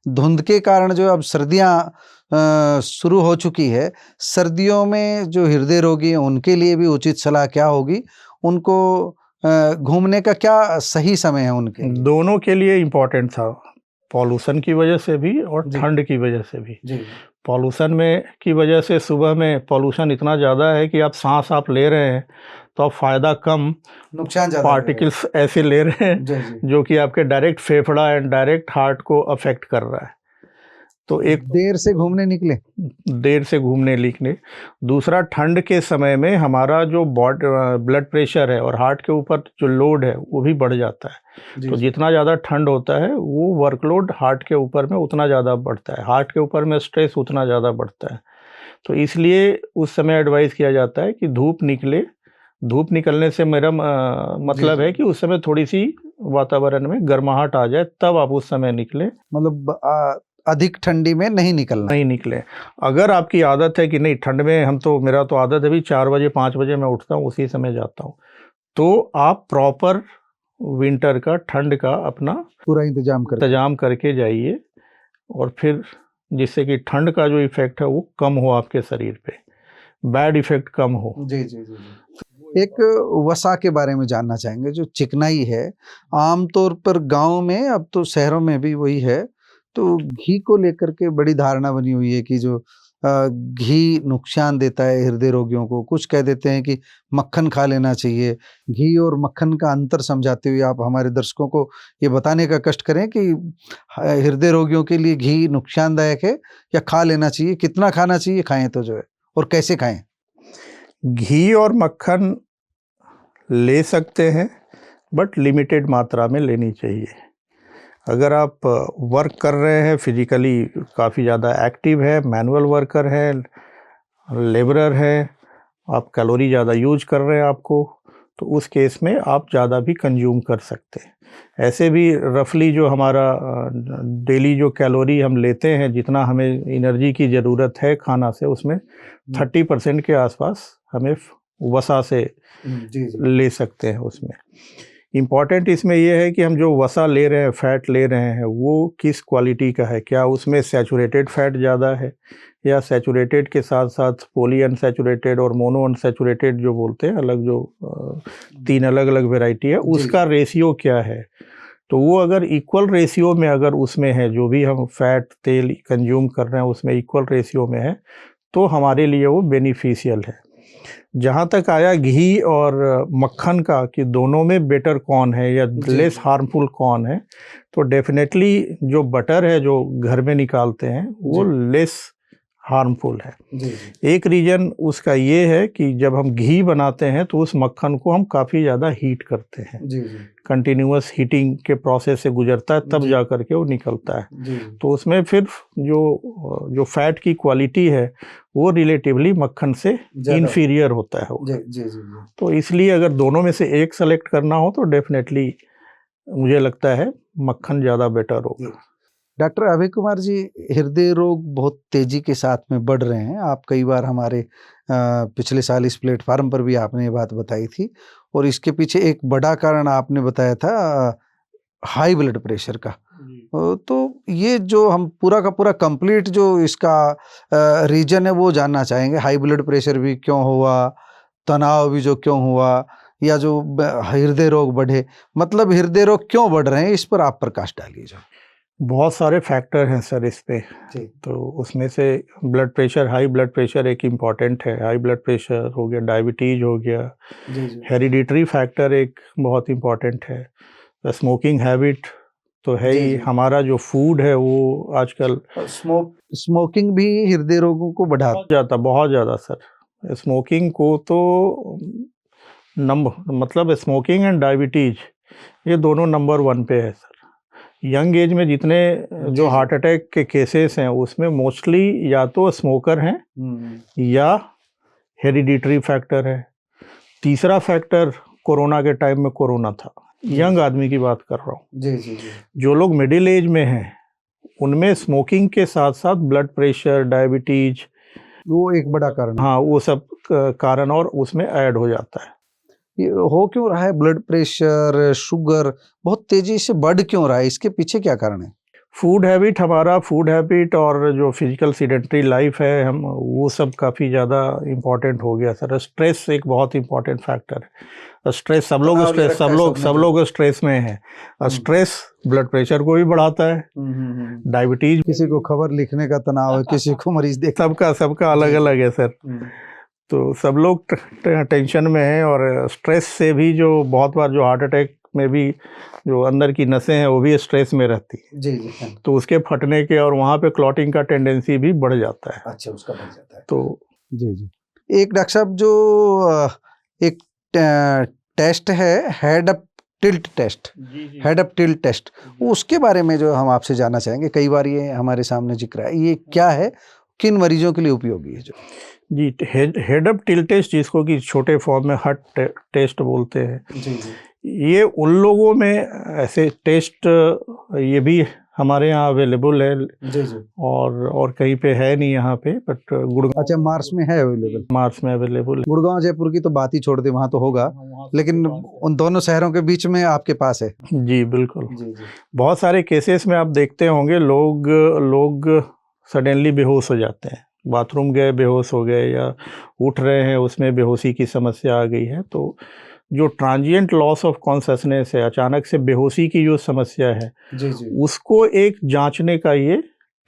धुंध के कारण जो अब सर्दियां शुरू हो चुकी है, सर्दियों में जो हृदय रोगी हैं उनके लिए भी उचित सलाह क्या होगी? उनको घूमने का क्या सही समय है उनके लिए? दोनों के लिए इम्पोर्टेंट था, पॉल्यूशन की वजह से भी और ठंड की वजह से भी। पॉल्यूशन में की वजह से सुबह में पॉल्यूशन इतना ज़्यादा है कि आप सांस आप ले रहे हैं तो आप फ़ायदा कम, नुकसान ज़्यादा, पार्टिकल्स ऐसे ले रहे हैं जो कि आपके डायरेक्ट फेफड़ा एंड डायरेक्ट हार्ट को अफेक्ट कर रहा है। तो एक देर से घूमने निकले, दूसरा ठंड के समय में हमारा जो ब्लड प्रेशर है और हार्ट के ऊपर जो लोड है वो भी बढ़ जाता है। तो जितना ज़्यादा ठंड होता है वो वर्कलोड हार्ट के ऊपर में उतना ज़्यादा बढ़ता है, हार्ट के ऊपर में स्ट्रेस उतना ज़्यादा बढ़ता है। तो इसलिए उस समय एडवाइस किया जाता है कि धूप धूप निकलने से मेरा मतलब है कि उस समय थोड़ी सी वातावरण में गर्माहट आ जाए, तब आप उस समय निकलें। मतलब अधिक ठंडी में नहीं निकले। अगर आपकी आदत है कि नहीं ठंड में, मेरा तो आदत है भी 4 बजे 5 बजे मैं उठता हूँ, उसी समय जाता हूँ, तो आप प्रॉपर विंटर का, ठंड का अपना पूरा इंतजाम करके जाइए, और फिर जिससे कि ठंड का जो इफेक्ट है वो कम हो, आपके शरीर पे बैड इफेक्ट कम हो। जी। एक वसा के बारे में जानना चाहेंगे, जो चिकनाई है आमतौर पर गांव में, अब तो शहरों में भी वही है, तो घी को लेकर के बड़ी धारणा बनी हुई है कि जो घी नुकसान देता है हृदय रोगियों को। कुछ कह देते हैं कि मक्खन खा लेना चाहिए। घी और मक्खन का अंतर समझाते हुए आप हमारे दर्शकों को ये बताने का कष्ट करें कि हृदय रोगियों के लिए घी नुकसानदायक है या खा लेना चाहिए, कितना खाना चाहिए, खाएं तो जो है, और कैसे खाएं? घी और मक्खन ले सकते हैं, बट लिमिटेड मात्रा में लेनी चाहिए। अगर आप वर्क कर रहे हैं, फिजिकली काफ़ी ज़्यादा एक्टिव है, मैनुअल वर्कर है, लेबरर है, आप कैलोरी ज़्यादा यूज कर रहे हैं आपको, तो उस केस में आप ज़्यादा भी कंज्यूम कर सकते हैं। ऐसे भी रफली जो हमारा डेली जो कैलोरी हम लेते हैं, जितना हमें एनर्जी की ज़रूरत है खाना से, उसमें 30% के आसपास हमें वसा से ले सकते हैं उसमें। इम्पॉर्टेंट इसमें ये है कि हम जो वसा ले रहे हैं, फैट ले रहे हैं, वो किस क्वालिटी का है। क्या उसमें सैचुरेटेड फैट ज़्यादा है, या सैचुरेटेड के साथ साथ पॉली अनसैचुरेटेड और मोनो अनसैचुरेटेड जो बोलते हैं, अलग जो 3 अलग अलग वेराइटी है, उसका रेशियो क्या है। तो वो अगर इक्वल रेशियो में अगर उसमें है, जो भी हम फैट तेल कंज्यूम कर रहे हैं उसमें इक्वल रेशियो में है, तो हमारे लिए वो बेनिफिशियल है। जहाँ तक आया घी और मक्खन का कि दोनों में बेटर कौन है या लेस हार्मफुल कौन है, तो डेफिनेटली जो बटर है जो घर में निकालते हैं वो लेस हार्मफुल है। एक रीज़न उसका ये है कि जब हम घी बनाते हैं तो उस मक्खन को हम काफ़ी ज़्यादा हीट करते हैं, कंटिन्यूअस हीटिंग के प्रोसेस से गुजरता है, तब जा कर के वो निकलता है। तो उसमें फिर जो फैट की क्वालिटी है वो रिलेटिवली मक्खन से इन्फीरियर होता है। तो इसलिए अगर दोनों में से एक सेलेक्ट करना हो तो डेफिनेटली मुझे लगता है मक्खन ज़्यादा बेटर होगा। डॉक्टर अभय कुमार जी, हृदय रोग बहुत तेजी के साथ में बढ़ रहे हैं। आप कई बार हमारे पिछले साल इस प्लेटफार्म पर भी आपने ये बात बताई थी, और इसके पीछे एक बड़ा कारण आपने बताया था हाई ब्लड प्रेशर का। तो ये जो हम पूरा का पूरा कंप्लीट जो इसका रीजन है वो जानना चाहेंगे। हाई ब्लड प्रेशर भी क्यों हुआ, तनाव भी जो क्यों हुआ, या जो हृदय रोग बढ़े, मतलब हृदय रोग क्यों बढ़ रहे हैं, इस पर आप प्रकाश डालिए। जो बहुत सारे फैक्टर हैं सर इस पे, तो उसमें से blood pressure, high blood pressure एक इम्पॉर्टेंट है। हाई ब्लड प्रेशर हो गया, डायबिटीज हो गया, हेरिडिटरी फैक्टर एक बहुत इम्पॉर्टेंट है, स्मोकिंग हैबिट तो है ही। हमारा जो फूड है वो आजकल स्मोकिंग भी हृदय रोगों को बढ़ा जाता बहुत ज़्यादा सर। स्मोकिंग को तो मतलब स्मोकिंग एंड डायबिटीज ये दोनों नंबर 1 पे है सर। यंग एज में जितने जो हार्ट अटैक के केसेस हैं उसमें मोस्टली या तो स्मोकर हैं या हेरिडिटरी फैक्टर है। तीसरा फैक्टर कोरोना के टाइम में कोरोना था, यंग आदमी की बात कर रहा हूँ। जो लोग मिडिल एज में हैं उनमें स्मोकिंग के साथ साथ ब्लड प्रेशर, डायबिटीज वो एक बड़ा कारण, हाँ वो सब कारण और उसमें ऐड हो जाता है। ये हो क्यों रहा है? ब्लड प्रेशर, शुगर बहुत तेजी से बढ़ क्यों रहा है? इसके पीछे क्या कारण है? फूड हैबिट, हमारा फूड हैबिट और जो फिजिकल सीडेंटरी लाइफ है हम वो सब काफ़ी ज़्यादा इम्पोर्टेंट हो गया सर। स्ट्रेस एक बहुत इम्पोर्टेंट फैक्टर है। स्ट्रेस सब लोग स्ट्रेस में हैं। स्ट्रेस ब्लड प्रेशर को भी बढ़ाता है, डायबिटीज, किसी को खबर लिखने का तनाव है, किसी को मरीज देख, सबका अलग अलग है सर। तो सब लोग टेंशन में हैं, और स्ट्रेस से भी जो बहुत बार जो हार्ट अटैक में भी जो अंदर की नसें हैं वो भी स्ट्रेस में रहती है। तो उसके फटने के और वहाँ पे क्लॉटिंग का टेंडेंसी भी बढ़ जाता है। अच्छा, उसका बढ़ जाता है। तो एक डॉक्टर साहब जो एक टेस्ट है head up tilt test, head up tilt test, उसके बारे में जो हम आपसे जानना चाहेंगे। कई बार ये हमारे सामने जिक्र है, ये क्या है, किन मरीजों के लिए उपयोगी है? जो जी, हेड अप टिल्ट टेस्ट, जिसको कि छोटे फॉर्म में हट टेस्ट बोलते हैं, ये उन लोगों में ऐसे टेस्ट ये भी हमारे यहाँ अवेलेबल है और कहीं पे है नहीं यहाँ पे, बट गुड़गांव, अच्छा, मार्स में है अवेलेबल, मार्स में अवेलेबल है। गुड़गांव जयपुर की तो बात ही छोड़ दे, वहाँ तो होगा, लेकिन उन दोनों शहरों के बीच में आपके पास है? जी बिल्कुल। बहुत सारे केसेस में आप देखते होंगे लोग सडनली बेहोश हो जाते हैं, बाथरूम गए बेहोश हो गए, या उठ रहे हैं उसमें बेहोशी की समस्या आ गई है। तो जो ट्रांजिएंट लॉस ऑफ कॉन्शसनेस है, अचानक से बेहोशी की जो समस्या है, उसको एक जांचने का ये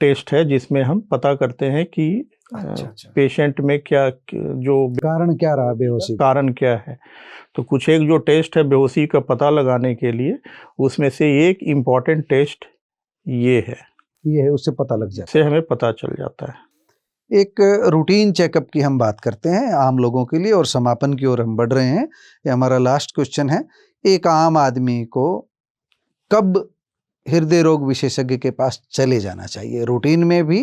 टेस्ट है, जिसमें हम पता करते हैं कि पेशेंट में क्या जो कारण क्या रहा, बेहोशी कारण क्या है। तो कुछ एक जो टेस्ट है बेहोशी का पता लगाने के लिए, उसमें से एक इम्पॉर्टेंट टेस्ट ये है, उससे पता लग जाता है, से हमें पता चल जाता है। एक रूटीन चेकअप की हम बात करते हैं आम लोगों के लिए, और समापन की ओर हम बढ़ रहे हैं। ये हमारा लास्ट क्वेश्चन है। एक आम आदमी को कब हृदय रोग विशेषज्ञ के पास चले जाना चाहिए, रूटीन में भी,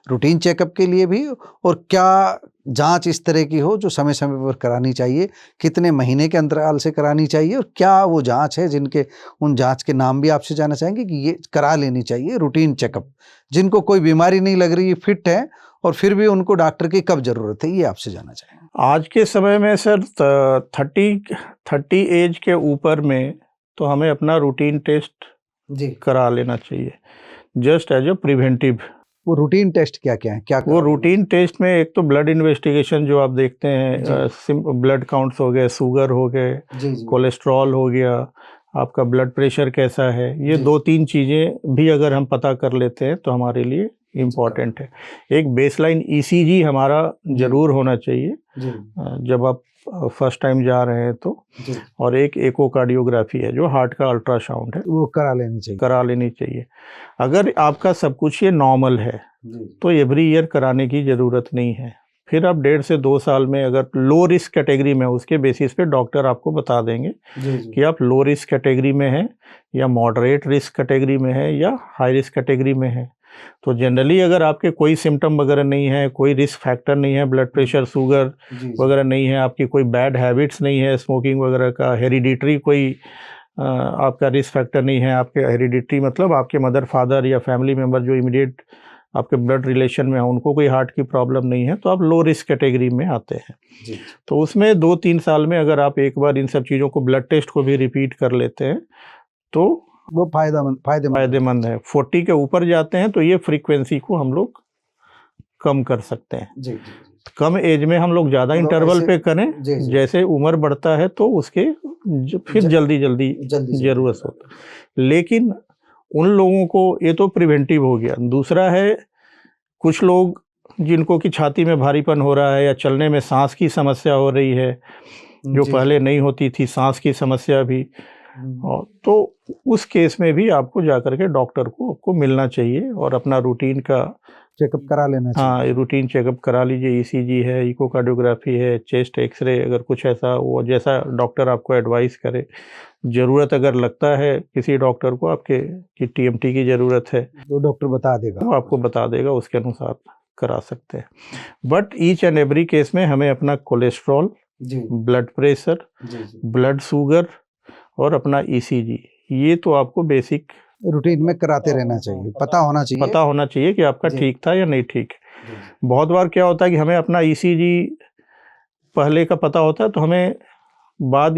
रूटीन चेकअप के लिए भी, और क्या जांच इस तरह की हो जो समय समय पर करानी चाहिए, कितने महीने के अंतराल से करानी चाहिए, और क्या वो जांच है जिनके, उन जांच के नाम भी आपसे जानना चाहेंगे कि ये करा लेनी चाहिए रूटीन चेकअप, जिनको कोई बीमारी नहीं लग रही, फिट है, और फिर भी उनको डॉक्टर की कब जरूरत है, ये आपसे जानना चाहेंगे। आज के समय में सर 30 एज के ऊपर में तो हमें अपना रूटीन टेस्ट जी। करा लेना चाहिए, जस्ट एज अ प्रिवेंटिव। वो रूटीन टेस्ट क्या क्या है, क्या वो रूटीन टेस्ट में एक तो ब्लड इन्वेस्टिगेशन जो आप देखते हैं, ब्लड काउंट्स हो गए, शुगर हो गए, कोलेस्ट्रॉल हो गया, आपका ब्लड प्रेशर कैसा है, ये 2-3 चीज़ें भी अगर हम पता कर लेते हैं तो हमारे लिए इम्पॉर्टेंट है। एक बेसलाइन ईसीजी हमारा ज़रूर होना चाहिए जब आप फर्स्ट टाइम जा रहे हैं तो, और एक एकोकार्डियोग्राफी है जो हार्ट का अल्ट्रासाउंड है, वो करा लेनी चाहिए। अगर आपका सब कुछ ये नॉर्मल है तो एवरी ईयर कराने की ज़रूरत नहीं है। फिर आप 1.5 से 2 साल में अगर लो रिस्क कैटेगरी में, उसके बेसिस पे डॉक्टर आपको बता देंगे कि आप लो रिस्क कैटेगरी में हैं या मॉडरेट रिस्क कैटेगरी में है या हाई रिस्क कैटेगरी में है। तो जनरली अगर आपके कोई सिम्टम वगैरह नहीं है, कोई रिस्क फैक्टर नहीं है, ब्लड प्रेशर, शुगर वगैरह नहीं है, आपकी कोई बैड हैबिट्स नहीं है, स्मोकिंग वगैरह का, हेरिडिटरी कोई आपका रिस्क फैक्टर नहीं है, आपके हेरिडिटरी मतलब आपके मदर फादर या फैमिली मेम्बर जो इमीडिएट आपके ब्लड रिलेशन में है उनको कोई हार्ट की प्रॉब्लम नहीं है, तो आप लो रिस्क कैटेगरी में आते हैं। तो उसमें 2-3 साल में अगर आप एक बार इन सब चीज़ों को, ब्लड टेस्ट को भी रिपीट कर लेते हैं तो वो फायदेमंद है। 40 के ऊपर जाते हैं तो ये फ्रीक्वेंसी को हम लोग कम कर सकते हैं। कम एज में हम लोग ज़्यादा इंटरवल पे करें, जैसे उम्र बढ़ता है तो उसके फिर जल्दी ज़रूरत होता है। लेकिन उन लोगों को, ये तो प्रिवेंटिव हो गया। दूसरा है कुछ लोग जिनको कि छाती में भारीपन हो रहा है या चलने में सांस की समस्या हो रही है जो पहले नहीं होती थी, सांस की समस्या भी, और तो उस केस में भी आपको जाकर के डॉक्टर को आपको मिलना चाहिए और अपना रूटीन का चेकअप करा लेना चाहिए। हाँ, रूटीन चेकअप करा लीजिए। ईसीजी है, इकोकार्डियोग्राफी है, चेस्ट एक्सरे, अगर कुछ ऐसा वो जैसा डॉक्टर आपको एडवाइस करे। ज़रूरत अगर लगता है किसी डॉक्टर को आपके कि टीएमटी की ज़रूरत है तो डॉक्टर बता देगा, वो आपको बता देगा, उसके अनुसार करा सकते हैं। But each and every case में हमें अपना cholesterol, blood pressure, blood sugar और अपना ईसीजी, ये तो आपको बेसिक रूटीन में कराते रहना चाहिए, पता होना चाहिए कि आपका ठीक था या नहीं ठीक। बहुत बार क्या होता है कि हमें अपना ईसीजी पहले का पता होता है तो हमें बाद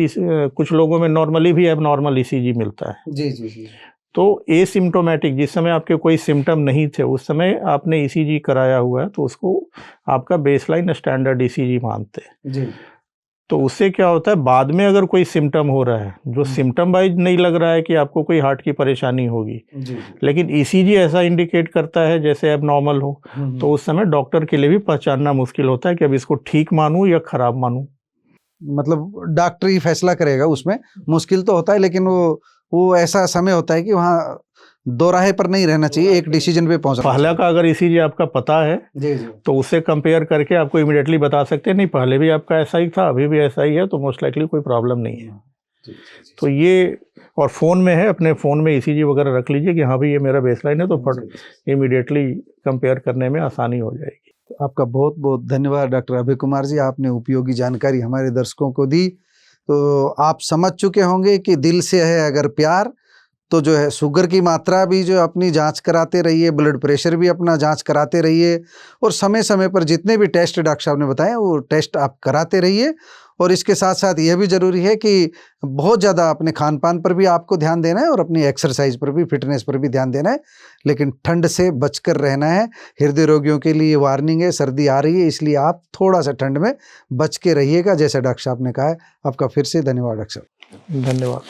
कुछ लोगों में नॉर्मली भी एबनॉर्मल ईसीजी मिलता है। तो एसिम्टोमेटिक, जिस समय आपके कोई सिम्टम नहीं थे उस समय आपने ईसीजी कराया हुआ है तो उसको आपका बेसलाइन स्टैंडर्ड ईसीजी मानते हैं। तो उससे क्या होता है, बाद में अगर कोई सिम्टम हो रहा है जो सिम्टम वाइज नहीं लग रहा है कि आपको कोई हार्ट की परेशानी होगी, लेकिन ईसीजी ऐसा इंडिकेट करता है जैसे अब नॉर्मल हो, तो उस समय डॉक्टर के लिए भी पहचानना मुश्किल होता है कि अब इसको ठीक मानूं या खराब मानूं। मतलब डॉक्टर ही फैसला करेगा, उसमें मुश्किल तो होता है, लेकिन वो ऐसा समय होता है कि वहाँ दो राहे पर नहीं रहना चाहिए, एक डिसीजन पे पहुंचना। पहला का अगर ईसीजी आपका पता है तो उससे कंपेयर करके आपको इमीडिएटली बता सकते हैं नहीं पहले भी आपका ऐसा ही था, अभी भी ऐसा ही है, तो मोस्ट लाइकली कोई प्रॉब्लम नहीं है। तो ये, और फ़ोन में है, अपने फ़ोन में ईसीजी वगैरह रख लीजिए कि हाँ भाई ये मेरा बेसलाइन है, तो फट इमीडिएटली कंपेयर करने में आसानी हो जाएगी। तो आपका बहुत बहुत धन्यवाद डॉक्टर अभय कुमार जी, आपने उपयोगी जानकारी हमारे दर्शकों को दी। तो आप समझ चुके होंगे कि दिल से है अगर प्यार तो जो है शुगर की मात्रा भी जो अपनी जांच कराते रहिए, ब्लड प्रेशर भी अपना जांच कराते रहिए, और समय समय पर जितने भी टेस्ट डॉक्टर साहब ने बताए वो टेस्ट आप कराते रहिए। और इसके साथ साथ यह भी ज़रूरी है कि बहुत ज़्यादा अपने खान पान पर भी आपको ध्यान देना है और अपनी एक्सरसाइज पर भी, फिटनेस पर भी ध्यान देना है, लेकिन ठंड से बचकर रहना है। हृदय रोगियों के लिए वार्निंग है, सर्दी आ रही है, इसलिए आप थोड़ा सा ठंड में बच के रहिएगा, जैसे डॉक्टर साहब ने कहा है। आपका फिर से धन्यवाद डॉक्टर साहब। धन्यवाद।